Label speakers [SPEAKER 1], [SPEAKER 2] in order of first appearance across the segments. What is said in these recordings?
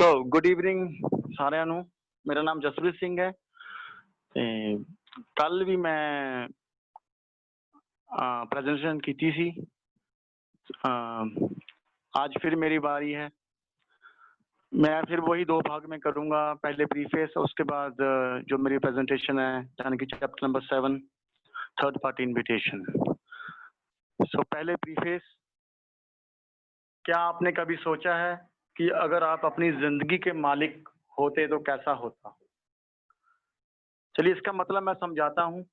[SPEAKER 1] Good evening ਸਾਰਿਆਂ ਨੂੰ। ਮੇਰਾ ਨਾਮ ਜਸਪ੍ਰੀਤ ਸਿੰਘ ਹੈ ਤੇ ਕੱਲ ਵੀ ਮੈਂ प्रेजेंटेशन की सी। आज फिर मेरी बारी है। मैं फिर वही दो भाग में करूँगा, पहले प्रीफेस, उसके बाद जो मेरी प्रेजेंटेशन है यानी कि chapter number 7 third party invitation. पहले प्रीफेस। क्या आपने कभी सोचा है कि अगर आप अपनी जिंदगी के मालिक होते तो कैसा होता? चलिए इसका मतलब मैं समझाता हूँ।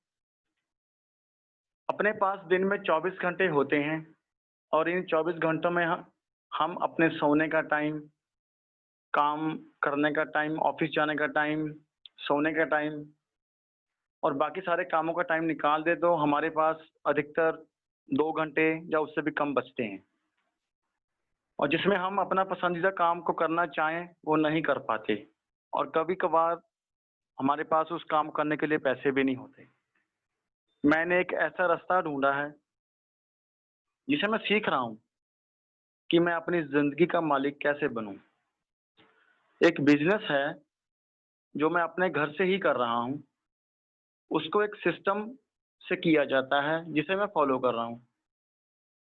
[SPEAKER 1] अपने पास दिन में 24 घंटे होते हैं और इन 24 घंटों में हम अपने सोने का टाइम, काम करने का टाइम, ऑफिस जाने का टाइम, सोने का टाइम और बाकी सारे कामों का टाइम निकाल दे तो हमारे पास अधिकतर 2 घंटे या उससे भी कम बचते हैं, और जिसमें हम अपना पसंदीदा काम को करना चाहें वो नहीं कर पाते, और कभी कभार हमारे पास उस काम करने के लिए पैसे भी नहीं होते। मैंने एक ऐसा रास्ता ढूंढा है जिसे मैं सीख रहा हूं कि मैं अपनी जिंदगी का मालिक कैसे बनूं। एक बिजनेस है जो मैं अपने घर से ही कर रहा हूं, उसको एक सिस्टम से किया जाता है जिसे मैं फॉलो कर रहा हूं,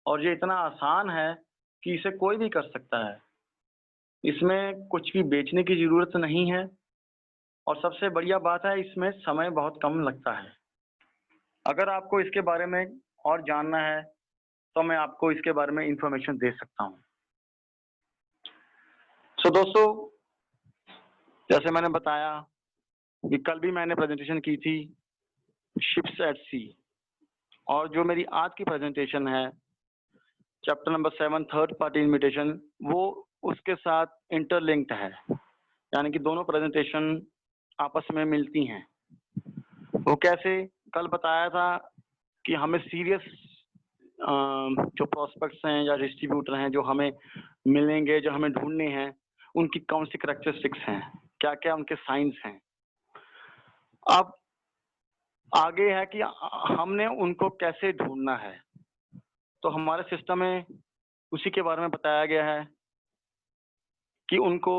[SPEAKER 1] और ये इतना आसान है कि इसे कोई भी कर सकता है। इसमें कुछ भी बेचने की जरूरत नहीं है, और सबसे बढ़िया बात है इसमें समय बहुत कम लगता है। अगर आपको इसके बारे में और जानना है तो मैं आपको इसके बारे में इंफॉर्मेशन दे सकता हूँ। दोस्तों, जैसे मैंने बताया कि कल भी मैंने प्रेजेंटेशन की थी शिप्स एट सी, और जो मेरी आज की प्रेजेंटेशन है chapter number 7 third party invitation, वो उसके साथ इंटरलिंक्ड है, यानी कि दोनों प्रेजेंटेशन आपस में मिलती हैं। वो कैसे? कल बताया था कि हमें सीरियस जो प्रोस्पेक्ट्स हैं या डिस्ट्रीब्यूटर हैं जो हमें मिलेंगे, जो हमें ढूंढने हैं, उनकी कौन सी करैक्टरिस्टिक्स हैं, क्या क्या उनके साइंस हैं। अब आगे है कि हमने उनको कैसे ढूंढना है। तो हमारे सिस्टम में उसी के बारे में बताया गया है कि उनको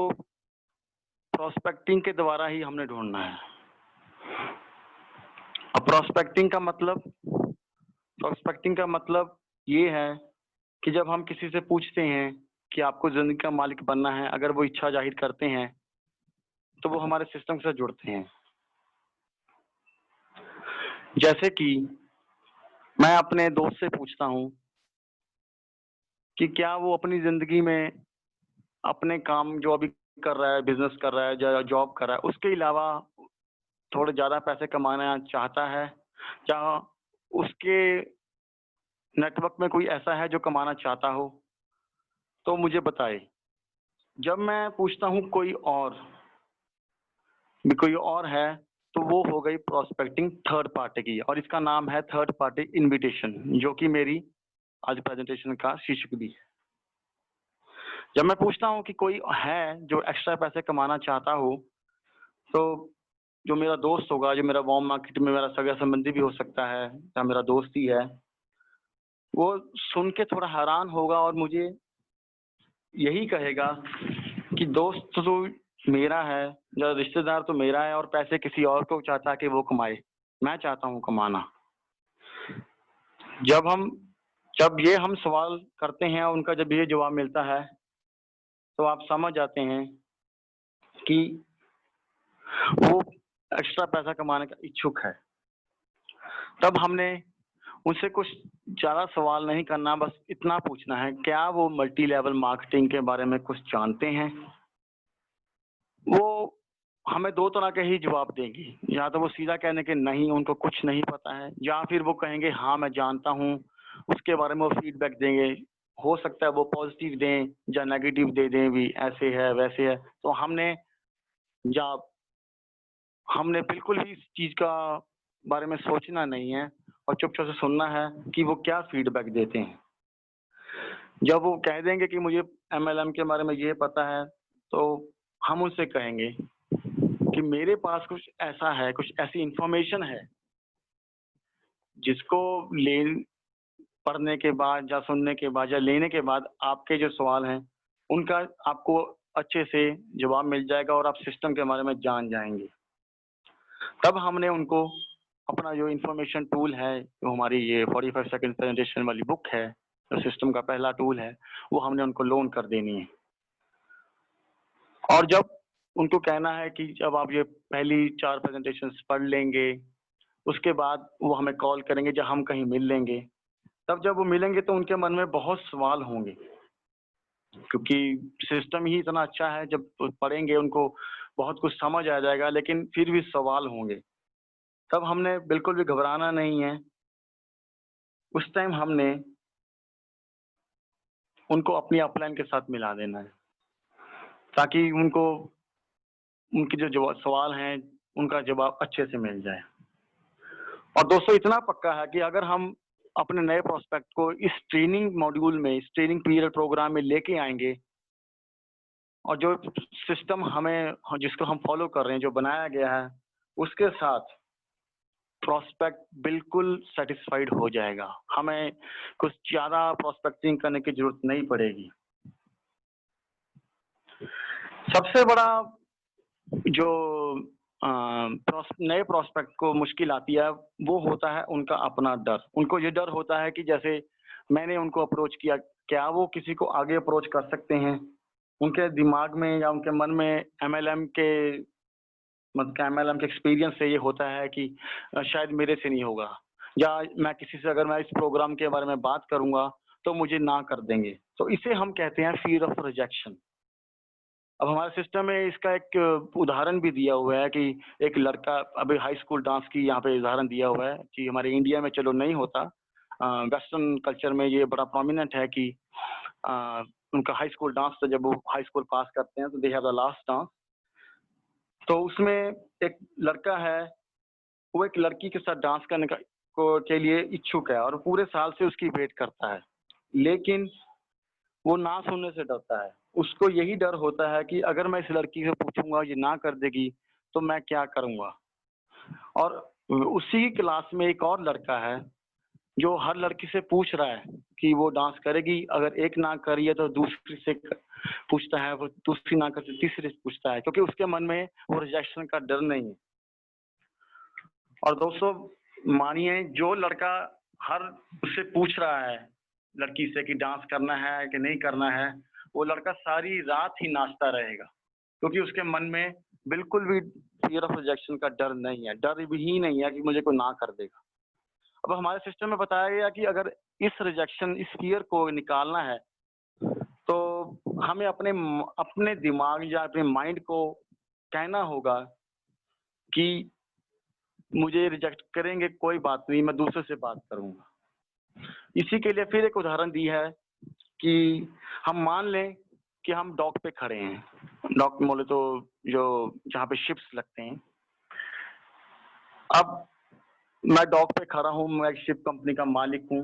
[SPEAKER 1] प्रोस्पेक्टिंग के द्वारा ही हमने ढूंढना है। अब प्रोस्पेक्टिंग का मतलब ये है कि जब हम किसी से पूछते हैं कि आपको जिंदगी का मालिक बनना है, अगर वो इच्छा जाहिर करते हैं तो वो हमारे सिस्टम से जुड़ते हैं। जैसे कि मैं अपने दोस्त से पूछता हूं कि क्या वो अपनी जिंदगी में अपने काम जो अभी कर रहा है, बिजनेस कर रहा है, जॉब कर रहा है, उसके अलावा थोड़े ज्यादा पैसे कमाना चाहता है, या उसके नेटवर्क में कोई ऐसा है जो कमाना चाहता हो, तो मुझे बताए। जब मैं पूछता हूँ कोई और है तो वो हो गई प्रोस्पेक्टिंग थर्ड पार्टी की, और इसका नाम है थर्ड पार्टी इनविटेशन, जो कि मेरी आज प्रेजेंटेशन का शीर्षक भी है। जब मैं पूछता हूँ कि कोई है जो एक्स्ट्रा पैसे कमाना चाहता हो, तो जो मेरा दोस्त होगा, जो मेरा वार्म मार्केट में मेरा सगा संबंधी भी हो सकता है या मेरा दोस्त ही है, वो सुन के थोड़ा हैरान होगा और मुझे यही कहेगा कि दोस्त तो मेरा है या रिश्तेदार तो मेरा है, और पैसे किसी और को चाहता है कि वो कमाए, मैं चाहता हूँ कमाना। जब ये हम सवाल करते हैं और उनका जब ये जवाब मिलता है तो आप समझ जाते हैं कि वो एक्स्ट्रा पैसा कमाने का इच्छुक है। तब हमने उनसे कुछ ज्यादा सवाल नहीं करना, बस इतना पूछना है, क्या वो मल्टी लेवल मार्केटिंग के बारे में कुछ जानते हैं। वो हमें दो तरह के ही जवाब देंगी, या तो वो सीधा कहने के नहीं, उनको कुछ नहीं पता है, या फिर वो कहेंगे हाँ मैं जानता हूँ, उसके बारे में वो फीडबैक देंगे। हो सकता है वो पॉजिटिव दें या नेगेटिव दे दें भी, ऐसे है वैसे है। तो हमने बिल्कुल भी इस चीज का बारे में सोचना नहीं है और चुपचाप से सुनना है कि वो क्या फीडबैक देते हैं। जब वो कह देंगे कि मुझे MLM के बारे में ये पता है, तो हम उनसे कहेंगे कि मेरे पास कुछ ऐसा है, कुछ ऐसी इंफॉर्मेशन है जिसको पढ़ने के बाद या सुनने के बाद या लेने के बाद आपके जो सवाल हैं उनका आपको अच्छे से जवाब मिल जाएगा और आप सिस्टम के बारे में जान जाएंगे। तब हमने उनको अपना जो इंफॉर्मेशन टूल है, जो हमारी ये 45 सेकंड प्रेजेंटेशन वाली बुक है, जो सिस्टम का पहला टूल है, वो हमने उनको लोन कर देनी है। और जब उनको कहना है कि जब आप ये पहली 4 प्रेजेंटेशंस पढ़ लेंगे, उसके बाद वो हमें कॉल करेंगे, जब हम कहीं मिल लेंगे। तब जब वो मिलेंगे तो उनके मन में बहुत सवाल होंगे, क्योंकि सिस्टम ही इतना अच्छा है, जब पढ़ेंगे उनको बहुत कुछ समझ आ जाएगा, लेकिन फिर भी सवाल होंगे। तब हमने बिल्कुल भी घबराना नहीं है। उस टाइम हमने उनको अपनी अपलाइन के साथ मिला देना है, ताकि उनको उनके जो सवाल हैं, उनका जवाब अच्छे से मिल जाए। और दोस्तों इतना पक्का है कि अगर हम अपने नए प्रोस्पेक्ट को इस ट्रेनिंग मॉड्यूल में, इस ट्रेनिंग पीरियड प्रोग्राम में लेके आएंगे, और जो सिस्टम हमें, जिसको हम फॉलो कर रहे हैं, जो बनाया गया है, उसके साथ प्रोस्पेक्ट बिल्कुल सेटिस्फाइड हो जाएगा। हमें कुछ ज़्यादा प्रोस्पेक्टिंग करने की जरूरत नहीं पड़ेगी। सबसे बड़ा जो नए प्रोस्पेक्ट को मुश्किल आती है, वो होता है उनका अपना डर। उनको ये डर होता है कि जैसे मैंने उनको अप्रोच किया, क्या वो किसी को आगे अप्रोच कर सकते हैं? उनके दिमाग में या उनके मन में एमएलएम के एक्सपीरियंस से ये होता है कि शायद मेरे से नहीं होगा, या मैं किसी से, अगर मैं इस प्रोग्राम के बारे में बात करूंगा तो मुझे ना कर देंगे। तो इसे हम कहते हैं फियर ऑफ रिजेक्शन। अब हमारे सिस्टम में इसका एक उदाहरण भी दिया हुआ है कि एक लड़का, अभी हाई स्कूल डांस की यहाँ पे उदाहरण दिया हुआ है कि हमारे इंडिया में चलो नहीं होता, वेस्टर्न कल्चर में ये बड़ा प्रोमिनेंट है कि उनका हाई स्कूल डांस, तो जब वो हाई स्कूल पास करते हैं तो they have the last dance. तो उसमें एक लड़का है, वो एक लड़की के साथ डांस करने के लिए इच्छुक है और पूरे साल से उसकी वेट करता है, लेकिन वो ना सुनने से डरता है। उसको यही डर होता है कि अगर मैं इस लड़की से पूछूंगा, ये ना कर देगी, तो मैं क्या करूंगा। और उसी क्लास में एक और लड़का है जो हर लड़की से पूछ रहा है कि वो डांस करेगी, अगर एक ना करी है तो दूसरी से पूछता है, वो दूसरी ना कर तीसरे से पूछता है, क्योंकि उसके मन में वो रिजेक्शन का डर नहीं है। और दोस्तों मानिए, जो लड़का हर उससे पूछ रहा है लड़की से कि डांस करना है कि नहीं करना है, वो लड़का सारी रात ही नाचता रहेगा, क्योंकि उसके मन में बिल्कुल भी फियर ऑफ रिजेक्शन का डर नहीं है, डर भी ही नहीं है कि मुझे कोई ना कर देगा। अब हमारे सिस्टम में बताया गया कि अगर इस रिजेक्शन, इस फियर को निकालना है, तो हमें अपने दिमाग या अपने माइंड को कहना होगा कि मुझे रिजेक्ट करेंगे कोई बात नहीं, मैं दूसरे से बात करूंगा। इसी के लिए फिर एक उदाहरण दी है कि हम मान लें कि हम डॉक पे खड़े हैं, डॉक बोले तो जो जहाँ पे शिप्स लगते हैं। अब मैं डॉक पे खड़ा हूँ, मैं एक शिप कंपनी का मालिक हूँ,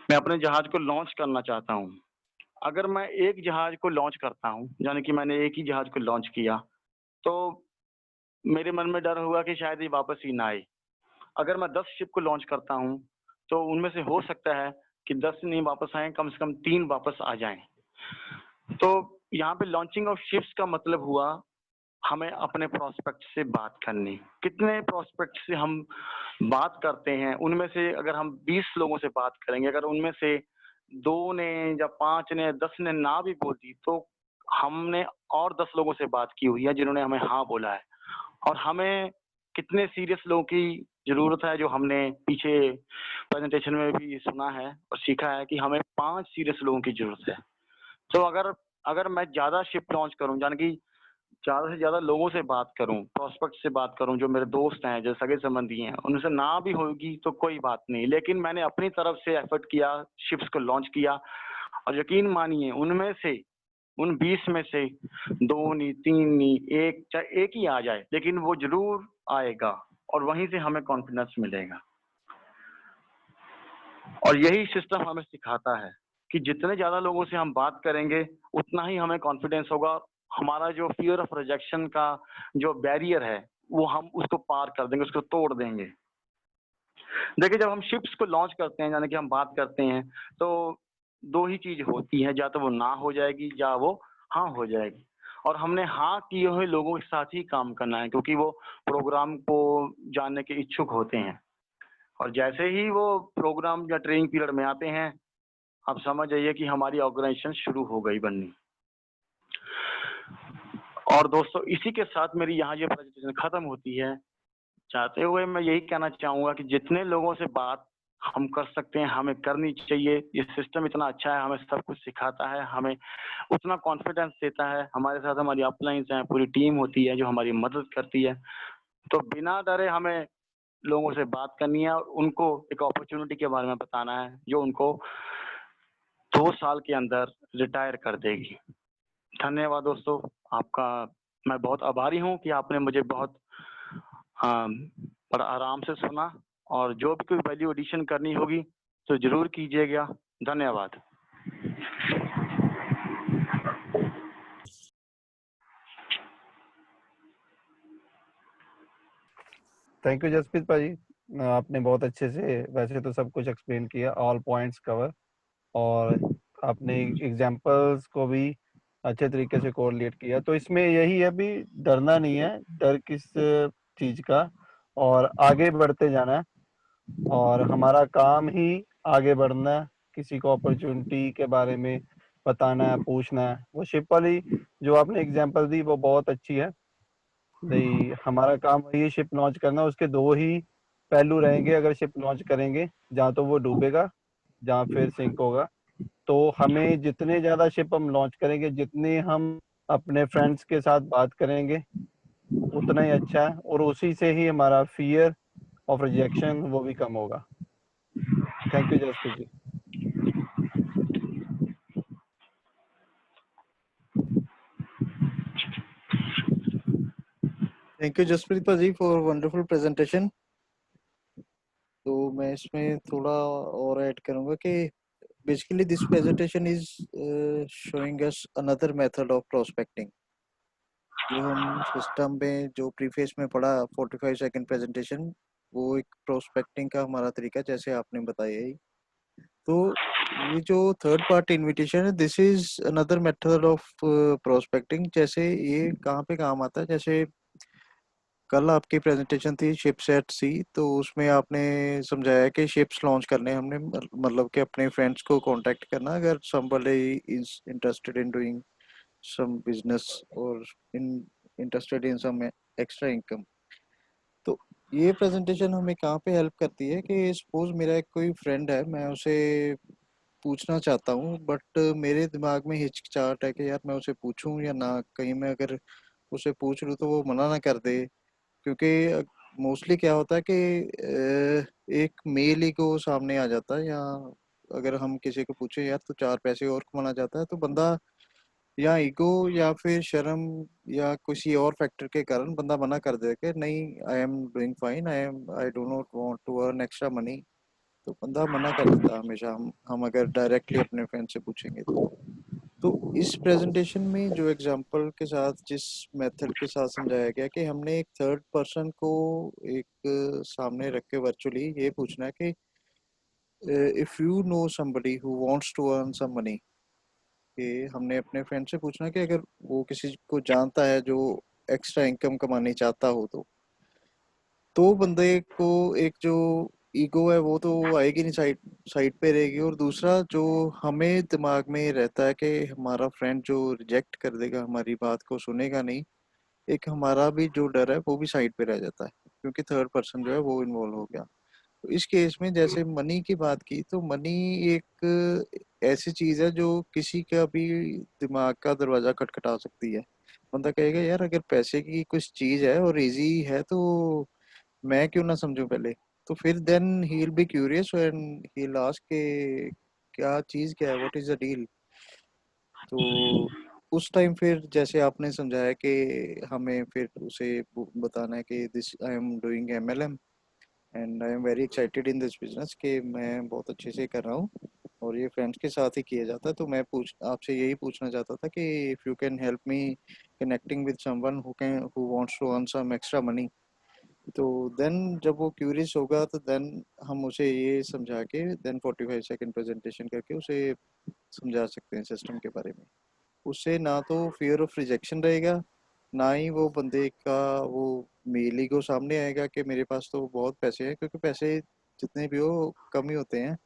[SPEAKER 1] मैं अपने जहाज को लॉन्च करना चाहता हूँ। अगर मैं एक जहाज को लॉन्च करता हूँ, यानी कि मैंने एक ही जहाज को लॉन्च किया, तो मेरे मन में डर होगा कि शायद ये वापस ही ना आए। अगर मैं 10 शिप को लॉन्च करता हूँ, तो उनमें से हो सकता है कि 10 नहीं वापस आए, कम से कम 3 वापस आ जाएं। तो यहाँ पे लॉन्चिंग ऑफ शिप्स का मतलब हुआ हमें अपने प्रोस्पेक्ट से बात करनी। कितने प्रोस्पेक्ट से हम बात करते हैं, उनमें से अगर हम 20 लोगों से बात करेंगे, अगर उनमें से 2 ने या 5 ने 10 ने ना भी बोल दी, तो हमने और 10 लोगों से बात की हुई है जिन्होंने हमें हाँ बोला है। और हमें कितने सीरियस लोगों की जरूरत है, जो हमने पीछे प्रेजेंटेशन में भी सुना है और सीखा है कि हमें 5 सीरियस लोगों की जरूरत है। तो अगर अगर मैं ज्यादा शिप लॉन्च करूं, यानी कि ज्यादा से ज्यादा लोगों से बात करूं, प्रोस्पेक्ट से बात करूं, जो मेरे दोस्त हैं, जो सगे संबंधी हैं, उनसे ना भी होगी तो कोई बात नहीं, लेकिन मैंने अपनी तरफ से एफर्ट किया, शिप्स को लॉन्च किया। और यकीन मानिए, उनमें से उन 20 में से 2 नहीं, 3 नहीं, एक, चाहे एक ही आ जाए, लेकिन वो जरूर आएगा और वहीं से हमें कॉन्फिडेंस मिलेगा। और यही सिस्टम हमें सिखाता है कि जितने ज्यादा लोगों से हम बात करेंगे, उतना ही हमें कॉन्फिडेंस होगा। हमारा जो फियर ऑफ रिजेक्शन का जो बैरियर है, वो हम उसको पार कर देंगे, उसको तोड़ देंगे। देखिए, जब हम शिप्स को लॉन्च करते हैं, यानी कि हम बात करते हैं, तो दो ही चीज होती है, या तो वो ना हो जाएगी या वो हाँ हो जाएगी। और हमने हाँ किए हुए लोगों के साथ ही काम करना है, क्योंकि वो प्रोग्राम को जानने के इच्छुक होते हैं। और जैसे ही वो प्रोग्राम या ट्रेनिंग पीरियड में आते हैं, आप समझ जाइए कि हमारी ऑर्गेनाइजेशन शुरू हो गई बननी। और दोस्तों, इसी के साथ मेरी यहाँ ये प्रेजेंटेशन खत्म होती है। चाहते हुए मैं यही कहना चाहूँगा कि जितने लोगों से बात हम कर सकते हैं, हमें करनी चाहिए। ये सिस्टम इतना अच्छा है, हमें सब कुछ सिखाता है, हमें उतना कॉन्फिडेंस देता है। हमारे साथ हमारी अपलाइंस हैं, पूरी टीम होती है जो हमारी मदद करती है। तो बिना डरे हमें लोगों से बात करनी है और उनको एक अपॉर्चुनिटी के बारे में बताना है जो उनको 2 साल के अंदर रिटायर कर देगी। धन्यवाद दोस्तों, आपका मैं बहुत आभारी हूँ कि आपने मुझे बहुत बड़ा आराम से सुना। और जो भी कोई वैल्यू एडिशन करनी होगी तो जरूर कीजिएगा। धन्यवाद।
[SPEAKER 2] थैंक यू जसप्रीत भाजी, आपने बहुत अच्छे से वैसे तो सब कुछ एक्सप्लेन किया, ऑल पॉइंट्स कवर, और आपने एग्जांपल्स को भी अच्छे तरीके से कोरिलेट किया। तो इसमें यही है भी, डरना नहीं है, डर किस चीज का, और आगे बढ़ते जाना है। और हमारा काम ही आगे बढ़ना है, किसी को अपॉर्चुनिटी के बारे में बताना है, पूछना है। वो शिप वाली जो आपने एग्जांपल दी वो बहुत अच्छी है भाई। हमारा काम वही है, शिप लॉन्च करना। उसके दो ही पहलू रहेंगे अगर शिप लॉन्च करेंगे, जहाँ तो वो डूबेगा, जहाँ फिर सिंक होगा। तो हमें जितने ज्यादा शिप हम लॉन्च करेंगे, जितने हम अपने फ्रेंड्स के साथ बात करेंगे, उतना ही अच्छा है। और उसी से ही हमारा फियर ऑफ रिजेक्शन वो भी कम होगा। Thank you Jaspreet ji.
[SPEAKER 3] Thank you Jaspreet ji for wonderful presentation. तो मैं इसमें थोड़ा और ऐड करूंगा कि basically this presentation is showing us another method of prospecting. जो हम सिस्टम में जो प्रीफेस में पढ़ा 45 सेकंड प्रेजेंटेशन, वो एक प्रोस्पेक्टिंग का हमारा तरीका जैसे आपने बताया ही। तो ये जो थर्ड पार्टी इनविटेशन है, this is another method of prospecting. जैसे ये कहाँ पे काम आता है, जैसे कल आपकी प्रेजेंटेशन थी शिप सेट सी, तो उसमें आपने समझाया कि शिप्स लॉन्च करने हमने मतलब कि अपने फ्रेंड्स को कांटेक्ट करना अगर somebody is interested in doing some business और in interested in some extra income. तो ये प्रेजेंटेशन हमें कहाँ पे हेल्प करती है कि सपोज मेरा एक कोई फ्रेंड है, मैं उसे पूछना चाहता हूँ बट मेरे दिमाग में हिचकिचाहट है कि यार मैं उसे पूछूं या ना, कहीं मैं अगर उसे पूछ लूँ तो वो मना ना कर दे। क्योंकि मोस्टली क्या होता है कि एक मेल ईगो सामने आ जाता है, या अगर हम किसी को पूछे यार तो चार पैसे और कमाना चाहता है, तो बंदा या ईगो या फिर शर्म या किसी और फैक्टर के कारण बंदा मना कर दे कि नहीं, I am doing fine, I do not want to earn extra money. तो बंदा मना कर देता है हमेशा, हम अगर डायरेक्टली अपने फ्रेंड से पूछेंगे तो इस प्रेजेंटेशन में जो एग्जांपल के साथ जिस मेथड के साथ समझाया गया कि हमने एक थर्ड पर्सन को एक सामने रख के वर्चुअली ये पूछना है कि if you know somebody who wants to earn some money, कि हमने अपने फ्रेंड से पूछना है कि अगर वो किसी को जानता है जो एक्स्ट्रा इनकम कमानी चाहता हो, तो बंदे को एक जो ईगो है वो तो आएगी नहीं, साइड साइड पे रहेगी। और दूसरा जो हमें दिमाग में रहता है कि हमारा फ्रेंड जो रिजेक्ट कर देगा, हमारी बात को सुनेगा नहीं, एक हमारा भी जो डर है वो भी साइड पे रह जाता है, क्योंकि थर्ड पर्सन जो है वो इन्वॉल्व हो गया। तो इस केस में जैसे मनी की बात की, तो मनी एक ऐसी चीज है जो किसी का भी दिमाग का दरवाजा खटखटा सकती है। बंदा कहेगा यार अगर पैसे की कुछ चीज है और इजी है तो मैं क्यों ना समझूं पहले। तो फिर then he will be curious and he will ask के क्या चीज क्या है, व्हाट इज द डील। तो उस टाइम फिर जैसे आपने समझाया कि हमें फिर उसे बताना है कि this I am doing MLM and I am very excited in this business, कि मैं बहुत अच्छे से कर रहा हूँ और ये फ्रेंड्स के साथ ही किया जाता है। तो मैं पूछ आपसे यही पूछना चाहता था कि if you can help me connecting with someone who wants to earn some extra money, तो देन जब वो क्यूरियस होगा तो देन हम उसे ये समझा के देन 45 सेकंड प्रेजेंटेशन करके उसे समझा सकते हैं सिस्टम के बारे में। उससे ना तो फियर ऑफ रिजेक्शन रहेगा, ना ही वो बंदे का वो मेल ईगो सामने आएगा कि मेरे पास तो बहुत पैसे हैं, क्योंकि पैसे जितने भी हो कम ही होते हैं,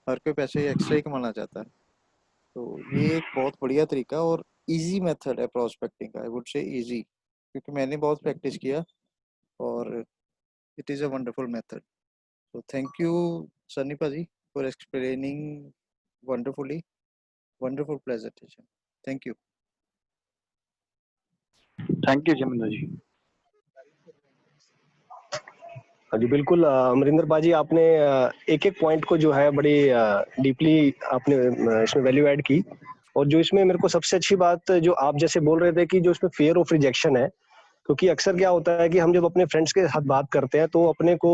[SPEAKER 3] हर कोई पैसे एक्स्ट्रा ही कमाना चाहता है। तो ये एक बहुत बढ़िया तरीका और इजी मेथड है प्रोस्पेक्टिंग का, आई वुड से इजी, क्योंकि मैंने बहुत प्रैक्टिस किया और it is a wonderful method. So thank you, Sunny Paji, for explaining wonderfully. Wonderful presentation. Thank you.
[SPEAKER 1] Thank you Jiminder ji.
[SPEAKER 4] हाँ जी बिल्कुल अमरिंदर पाजी, आपने एक एक पॉइंट को जो है बड़ी डीपली आपने इसमें वैल्यू ऐड की। और जो इसमें मेरे को सबसे अच्छी बात जो आप जैसे बोल रहे थे कि जो इसमें फियर ऑफ रिजेक्शन है, क्योंकि अक्सर क्या होता है कि हम जब अपने फ्रेंड्स के साथ बात करते हैं तो अपने को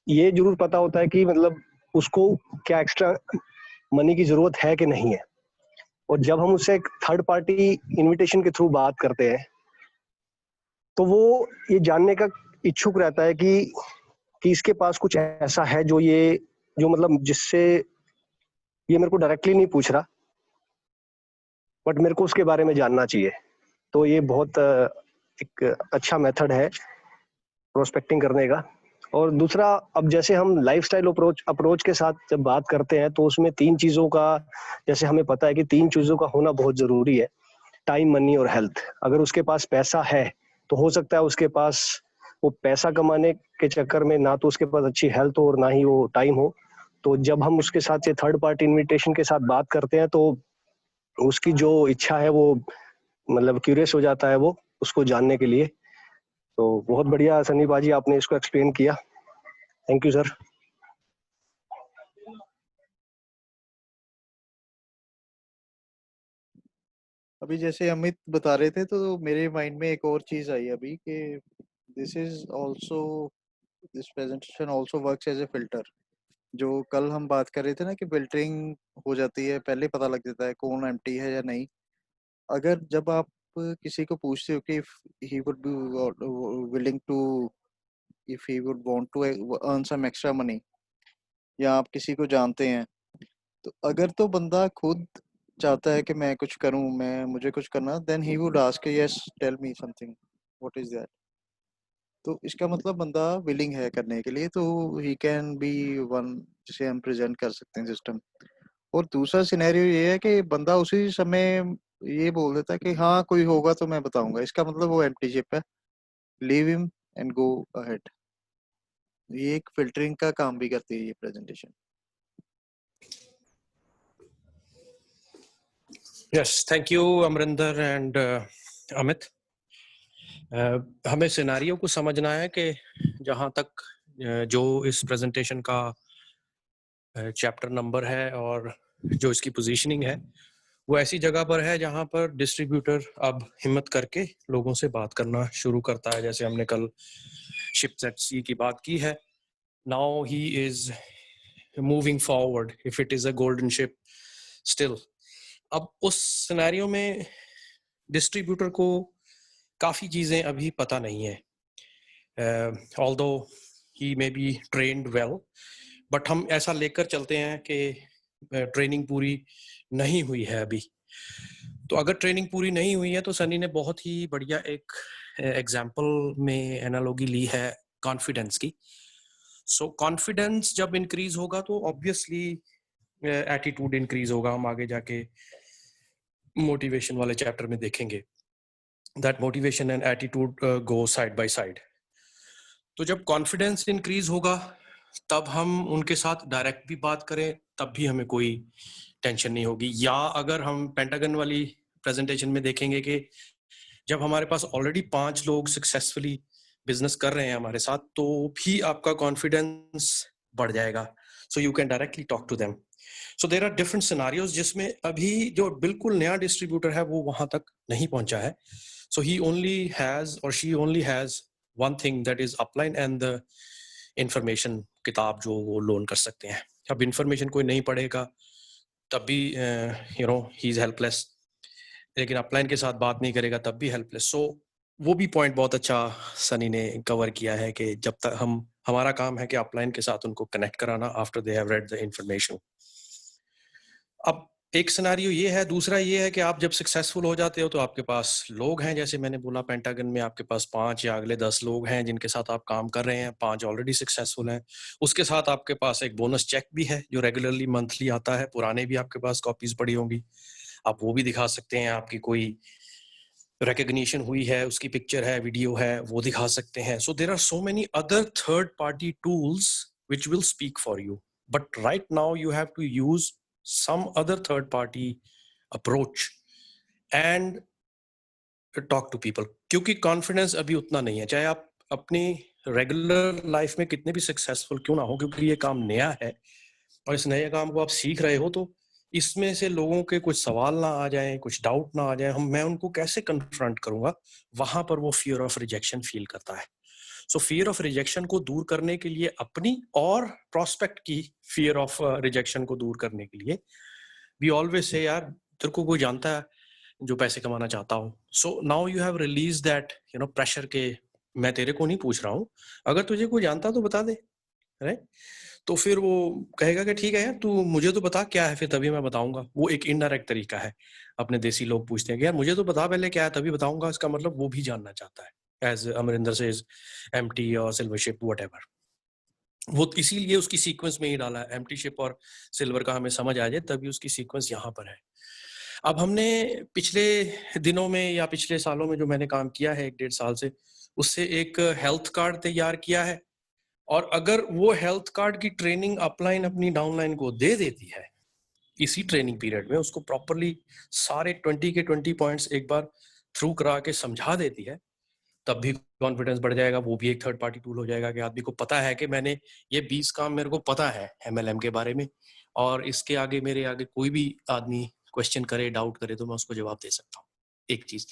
[SPEAKER 4] ये जरूर पता होता है कि मतलब उसको क्या एक्स्ट्रा मनी की जरूरत है कि नहीं है। और जब हम उससे एक थर्ड पार्टी इनविटेशन के थ्रू बात करते हैं तो वो ये जानने का इच्छुक रहता है कि इसके पास कुछ ऐसा है जो मतलब जिससे ये मेरे को डायरेक्टली नहीं पूछ रहा, बट मेरे को उसके बारे में जानना चाहिए। तो ये बहुत एक अच्छा मेथड है प्रोस्पेक्टिंग करने का। और दूसरा, अब जैसे हम लाइफस्टाइल अप्रोच के साथ जब बात करते हैं तो उसमें 3 चीजों का, जैसे हमें पता है कि 3 चीजों का होना बहुत जरूरी है, टाइम, मनी और हेल्थ। अगर उसके पास पैसा है तो हो सकता है उसके पास वो पैसा कमाने के चक्कर में ना तो उसके पास अच्छी हेल्थ हो और ना ही वो टाइम हो। तो जब हम उसके साथ ये थर्ड पार्टी इनविटेशन के साथ बात करते हैं तो उसकी जो इच्छा है वो मतलब क्यूरियस हो जाता है वो उसको जानने के लिए। तो बहुत बढ़िया सन्नी बाजी आपने इसको एक्सप्लेन किया। Thank you sir.
[SPEAKER 3] अभी जैसे अमित बता रहे थे तो मेरे माइंड में एक और चीज आई अभी कि this presentation also works as a filter. जो कल हम बात कर रहे थे ना कि फिल्टरिंग हो जाती है, पहले पता लग जाता है कौन एम्प्टी है या नहीं। अगर जब आप किसी को पूछते हो कि he would be willing to if he would want to earn some extra money, या आप किसी को जानते हैं, तो अगर तो बंदा खुद चाहता है कि मैं कुछ करूं, मैं मुझे कुछ करना, then he would ask yes tell me something, what is that. तो इसका मतलब बंदा विलिंग है करने के लिए, तो ही कैन बी वन जिसे हम प्रेजेंट कर सकते हैं सिस्टम। और दूसरा सिनेरियो ये है कि बंदा उसी समय ये बोल देता है कि हाँ कोई होगा तो मैं बताऊंगा, इसका मतलब वो एम्प्टी शिप है, leave him and go ahead. ये एक फिल्टरिंग का काम भी करती है ये presentation.
[SPEAKER 5] Yes, thank you Amarinder and Amit. हमें सिनेरियो को समझना है कि जहाँ तक जो इस प्रेजेंटेशन का चैप्टर नंबर है और जो इसकी पोजीशनिंग है वो ऐसी जगह पर है जहाँ पर डिस्ट्रीब्यूटर अब हिम्मत करके लोगों से बात करना शुरू करता है। जैसे हमने कल शिप्स एट सी की बात की है, now he is moving forward if it is a golden ship still. अब उस सिनेरियो में डिस्ट्रीब्यूटर को काफ़ी चीज़ें अभी पता नहीं है, although he may be trained well, but हम ऐसा लेकर चलते हैं कि ट्रेनिंग पूरी नहीं हुई है अभी। तो अगर ट्रेनिंग पूरी नहीं हुई है तो सनी ने बहुत ही बढ़िया एक एग्जाम्पल में एनालॉजी ली है कॉन्फिडेंस की। सो कॉन्फिडेंस जब इंक्रीज होगा तो ऑब्वियसली एटीट्यूड इंक्रीज होगा। हम आगे जाके मोटिवेशन वाले चैप्टर में देखेंगे that motivation and attitude go side by side. तो जब कॉन्फिडेंस इंक्रीज होगा तब हम उनके साथ डायरेक्ट भी बात करें तब भी हमें कोई टेंशन नहीं होगी। या अगर हम पेंटागन वाली प्रेजेंटेशन में देखेंगे कि जब हमारे पास ऑलरेडी 5 लोग सक्सेसफुली बिजनेस कर रहे हैं हमारे साथ तो भी आपका कॉन्फिडेंस बढ़ जाएगा। So you can directly talk to them. So there are different scenarios जिसमें अभी जो बिल्कुल नया डिस्ट्रीब्यूटर है वो वहां तक नहीं पहुंचा है। सो ही ओनली हैज और she only has one thing that is upline and the information किताब जो वो लोन कर सकते हैं। अब इंफॉर्मेशन कोई नहीं पढ़ेगा तब भी ही इज हेल्पलेस, लेकिन अपलाइन के साथ बात नहीं करेगा तब भी हेल्पलेस। सो वो भी पॉइंट बहुत अच्छा सनी ने कवर किया है कि जब तक हमारा काम है कि अपलाइन के साथ उनको कनेक्ट कराना after they have read the information. अब एक सिनारियो ये है, दूसरा ये है कि आप जब सक्सेसफुल हो जाते हो तो आपके पास लोग हैं, जैसे मैंने बोला पेंटागन में आपके पास 5 या अगले 10 लोग हैं जिनके साथ आप काम कर रहे हैं, 5 ऑलरेडी सक्सेसफुल हैं। उसके साथ आपके पास एक बोनस चेक भी है जो रेगुलरली मंथली आता है, पुराने भी आपके पास कॉपीज पड़ी होंगी, आप वो भी दिखा सकते हैं। आपकी कोई रिकॉग्निशन हुई है, उसकी पिक्चर है, वीडियो है, वो दिखा सकते हैं। So there are so many other third party tools which will speak for you, but right now you have to use some other third party approach and talk to people, क्योंकि confidence अभी उतना नहीं है, चाहे आप अपनी regular life में कितने भी सक्सेसफुल क्यों ना हो, क्योंकि ये काम नया है और इस नए काम को आप सीख रहे हो, तो इसमें से लोगों के कुछ सवाल ना आ जाएं, कुछ डाउट ना आ जाए, मैं उनको कैसे कन्फ्रंट करूंगा, वहां पर वो फियर ऑफ रिजेक्शन फील करता है। सो फियर ऑफ रिजेक्शन को दूर करने के लिए, अपनी और प्रोस्पेक्ट की फियर ऑफ रिजेक्शन को दूर करने के लिए, वी ऑलवेज से यार तेरे को कोई जानता है जो पैसे कमाना चाहता हो, so now you have release that pressure के मैं तेरे को नहीं पूछ रहा हूँ, अगर तुझे कोई जानता तो बता दे, राइट? तो फिर वो कहेगा कि ठीक है यार तू मुझे तो बता क्या है, फिर तभी मैं बताऊंगा। वो एक इनडायरेक्ट तरीका है। अपने देसी लोग पूछते हैं कि यार मुझे तो बता पहले क्या है तभी बताऊंगा, इसका मतलब वो भी जानना चाहता है, एज अमरिंदर से एम्प्टी और सिल्वर शिप व्हाटएवर। वो इसीलिए उसकी सीक्वेंस में ही डाला है, एम्प्टी शिप और सिल्वर का हमें समझ आ जाए तभी उसकी सीक्वेंस यहाँ पर है। अब हमने पिछले दिनों में या पिछले सालों में जो मैंने काम किया है 1-1.5 साल से, उससे एक हेल्थ कार्ड तैयार किया है, और अगर वो हेल्थ कार्ड की ट्रेनिंग अपलाइन अपनी डाउनलाइन को दे देती है इसी ट्रेनिंग पीरियड में, उसको प्रॉपरली सारे 20 के 20 पॉइंट्स एक बार थ्रू करा के समझा देती है, तब भी कॉन्फिडेंस बढ़ जाएगा। वो भी एक थर्ड पार्टी टूल हो जाएगा कि आदमी को पता है कि मैंने ये 20 काम मेरे को पता है MLM के बारे में, और इसके आगे मेरे आगे कोई भी आदमी क्वेश्चन करे, डाउट करे, तो मैं उसको जवाब दे सकता हूँ। एक चीज,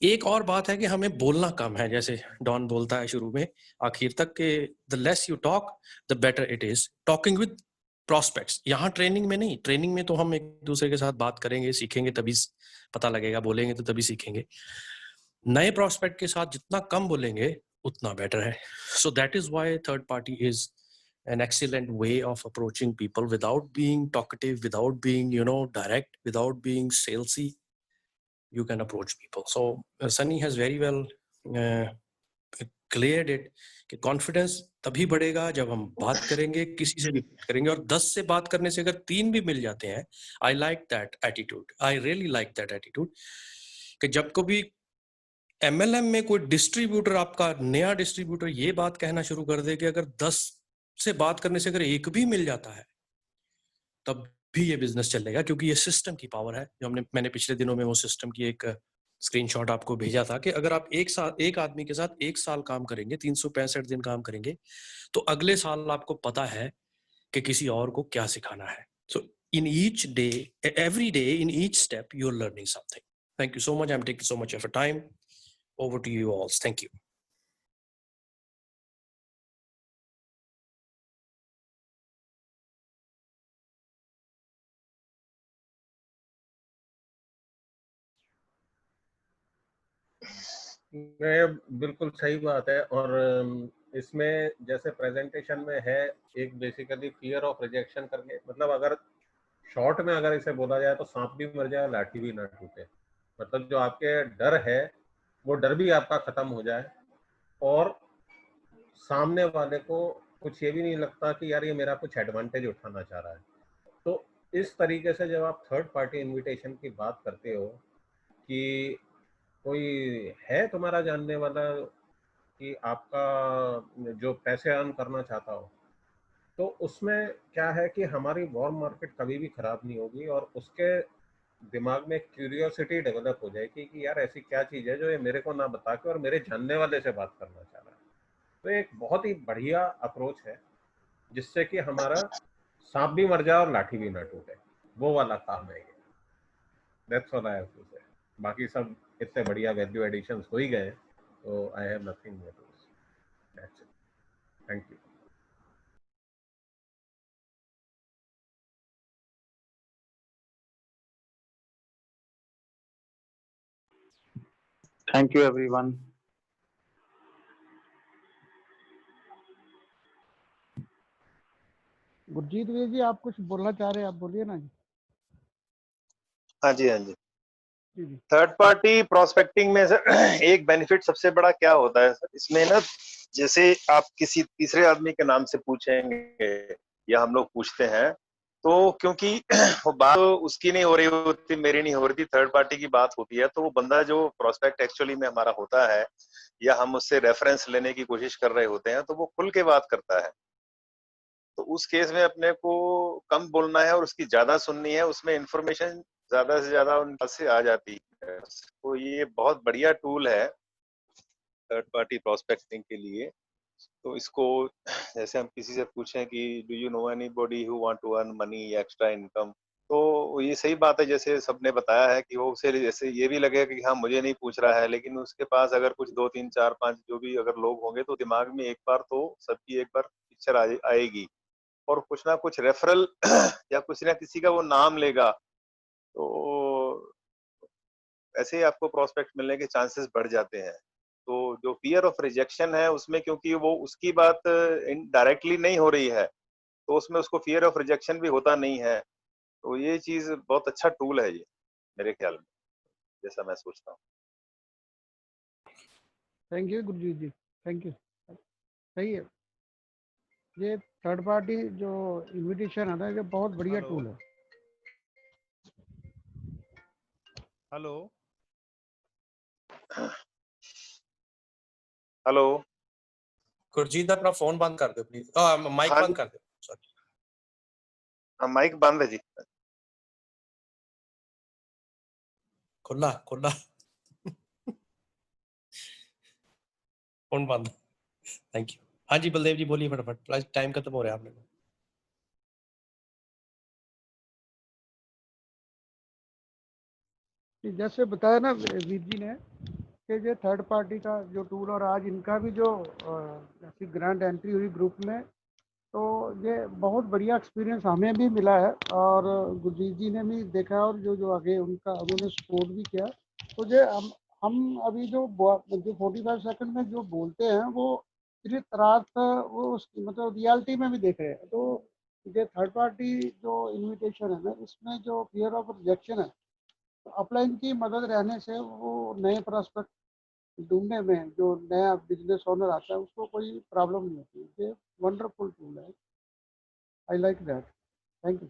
[SPEAKER 5] एक और बात है कि हमें बोलना कम है, जैसे डॉन बोलता है शुरू में आखिर तक के the less you talk the better it is talking with prospects. यहाँ ट्रेनिंग में नहीं, ट्रेनिंग में तो हम एक दूसरे के साथ बात करेंगे, सीखेंगे, तभी पता लगेगा, बोलेंगे तो तभी सीखेंगे। नए प्रॉस्पेक्ट के साथ जितना कम बोलेंगे उतना बेटर है। So that is why third party is an excellent way of approaching people without being talkative, without being direct, without being salesy. You can approach people. So Sunny has very well cleared it कि confidence तभी बढ़ेगा जब हम बात करेंगे, किसी से भी बात करेंगे, और 10 से बात करने से अगर 3 भी मिल जाते हैं, आई like that attitude, I really like that attitude, कि जब कभी MLM में कोई डिस्ट्रीब्यूटर, आपका नया डिस्ट्रीब्यूटर, ये बात कहना शुरू कर दे कि अगर 10 से बात करने से अगर 1 भी मिल जाता है तब भी ये बिजनेस चलेगा, क्योंकि ये सिस्टम की पावर है। जो मैंने पिछले दिनों में वो सिस्टम की एक स्क्रीनशॉट आपको भेजा था कि अगर आप एक आदमी के साथ 1 साल काम करेंगे, 365 दिन काम करेंगे, तो अगले साल आपको पता है कि किसी और को क्या सिखाना है। So in each day, every day, in each step you are learning something. Thank you so much, I am taking so much of your time. Over to you all. Thank you.
[SPEAKER 6] बिल्कुल सही बात है। और इसमें जैसे presentation में है एक बेसिकली फियर ऑफ रिजेक्शन करके, मतलब अगर शॉर्ट में अगर इसे बोला जाए तो सांप भी मर जाए लाठी भी ना टूटे। मतलब जो आपके डर है वो डर भी आपका खत्म हो जाए, और सामने वाले को कुछ ये भी नहीं लगता कि यार ये मेरा कुछ एडवांटेज उठाना चाह रहा है। तो इस तरीके से जब आप थर्ड पार्टी इनविटेशन की बात करते हो कि कोई है तुम्हारा जानने वाला कि आपका जो पैसे अर्न करना चाहता हो, तो उसमें क्या है कि हमारी वॉर्म मार्केट कभी भी खराब नहीं होगी, और उसके दिमाग में क्यूरियोसिटी डेवलप हो जाएगी कि यार ऐसी क्या चीज़ है जो ये मेरे को ना बता के और मेरे जानने वाले से बात करना चाह रहा है। तो एक बहुत ही बढ़िया अप्रोच है जिससे कि हमारा सांप भी मर जाए और लाठी भी ना टूटे, वो वाला काम है ये। That's all I have to say. बाकी सब इतने बढ़िया वैल्यू एडिशंस हो ही गए, तो I have nothing more to say. That's it. Thank you.
[SPEAKER 1] Thank you everyone.
[SPEAKER 7] Gurjeet Veer ji आप कुछ बोलना चाह रहे हैं, आप बोलिए ना जी।
[SPEAKER 8] हाँ जी, हाँ जी।
[SPEAKER 7] जी जी
[SPEAKER 8] थर्ड पार्टी प्रोस्पेक्टिंग में सर एक बेनिफिट सबसे बड़ा क्या होता है सर, इसमें ना जैसे आप किसी तीसरे आदमी के नाम से पूछेंगे या हम लोग पूछते हैं, तो क्योंकि वो बात तो उसकी नहीं हो रही होती, मेरी नहीं हो रही थी, थर्ड पार्टी की बात होती है, तो वो बंदा जो प्रोस्पेक्ट एक्चुअली में हमारा होता है या हम उससे रेफरेंस लेने की कोशिश कर रहे होते हैं, तो वो खुल के बात करता है। तो उस केस में अपने को कम बोलना है और उसकी ज्यादा सुननी है, उसमें इंफॉर्मेशन ज्यादा से ज्यादा उन पास से आ जाती है। तो ये बहुत बढ़िया टूल है थर्ड पार्टी प्रोस्पेक्टिंग के लिए। तो इसको जैसे हम किसी से पूछें कि do you know anybody who want to earn money या एक्स्ट्रा इनकम, तो ये सही बात है जैसे सबने बताया है कि वो उसे जैसे ये भी लगेगा कि हाँ मुझे नहीं पूछ रहा है, लेकिन उसके पास अगर कुछ 2 3 4 5 जो भी अगर लोग होंगे तो दिमाग में एक बार तो सबकी एक बार पिक्चर आएगी और कुछ ना कुछ रेफरल या कुछ ना किसी का वो नाम लेगा, तो ऐसे ही आपको प्रोस्पेक्ट मिलने के चांसेस बढ़ जाते हैं। तो जो फियर ऑफ रिजेक्शन है उसमें, क्योंकि वो उसकी बात डायरेक्टली नहीं हो रही है, तो उसमें उसको फियर ऑफ रिजेक्शन भी होता नहीं है। तो ये चीज बहुत अच्छा टूल है ये मेरे ख्याल में, जैसा मैं सोचता हूँ।
[SPEAKER 7] Thank you Gurjeet ji, thank you. सही है, ये थर्ड पार्टी जो इनविटेशन है ना, ये बहुत बढ़िया
[SPEAKER 2] हेलो
[SPEAKER 7] टूल है।
[SPEAKER 2] हेलो
[SPEAKER 8] हेलो,
[SPEAKER 5] गुरजीत अपना फोन बंद कर दो प्लीज, माइक
[SPEAKER 8] हाँ
[SPEAKER 5] बंद
[SPEAKER 8] जी,
[SPEAKER 5] कर दो, सॉरी।
[SPEAKER 8] माइक बंद है जी।
[SPEAKER 5] खुला खुला फोन बंद। Thank you. हाँ जी बलदेव जी बोलिए फटाफट, टाइम खत्म हो रहा है आपने।
[SPEAKER 7] जैसे बताया ना वीर जी ने कि ये थर्ड पार्टी का जो टूल, और आज इनका भी जो जैसी ग्रांड एंट्री हुई ग्रुप में, तो ये बहुत बढ़िया एक्सपीरियंस हमें भी मिला है और गुरजीत जी ने भी देखा, और जो जो आगे उन्होंने सपोर्ट भी किया। तो ये हम अभी जो 45 सेकंड में जो बोलते हैं वो सिर्फ रात वो मतलब रियलिटी में भी देख रहे हैं। तो ये थर्ड पार्टी जो इन्विटेशन है ना, इसमें जो फियर ऑफ रिजेक्शन है, तो अपलाइन की मदद रहने से वो नए प्रोस्पेक्ट ढूंढने में जो नया बिजनेस ओनर आता है उसको कोई प्रॉब्लम नहीं होती। ये वंडरफुल टूल है, I like that. Thank you.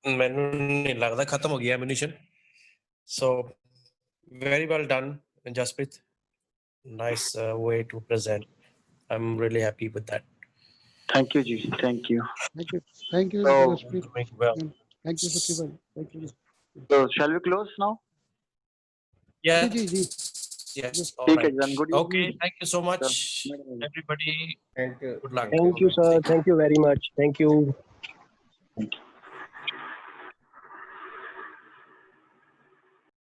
[SPEAKER 5] मैंने नहीं लगता खत्म हो गया ammunition. So very well done Jaspreet, nice way to present. I'm really happy with that.
[SPEAKER 1] Thank you जी, thank you.
[SPEAKER 7] Thank you, thank you
[SPEAKER 8] तो
[SPEAKER 7] Jaspreet,
[SPEAKER 5] Doing well.
[SPEAKER 7] Thank you Sakhi भाई, thank you.
[SPEAKER 1] तो शैल वी क्लोज नाउ?
[SPEAKER 7] जी
[SPEAKER 5] Yes,
[SPEAKER 7] जी जी
[SPEAKER 5] yes,
[SPEAKER 7] जी।
[SPEAKER 5] all
[SPEAKER 1] ठीक है
[SPEAKER 5] right.
[SPEAKER 1] जन, good
[SPEAKER 5] Okay,
[SPEAKER 1] evening
[SPEAKER 5] thank you so much,
[SPEAKER 1] sir.
[SPEAKER 5] everybody.
[SPEAKER 6] Thank you,
[SPEAKER 5] Good luck.
[SPEAKER 6] Thank
[SPEAKER 4] thank
[SPEAKER 6] you.
[SPEAKER 4] You sir, thank you very much, thank you.
[SPEAKER 1] Thank you.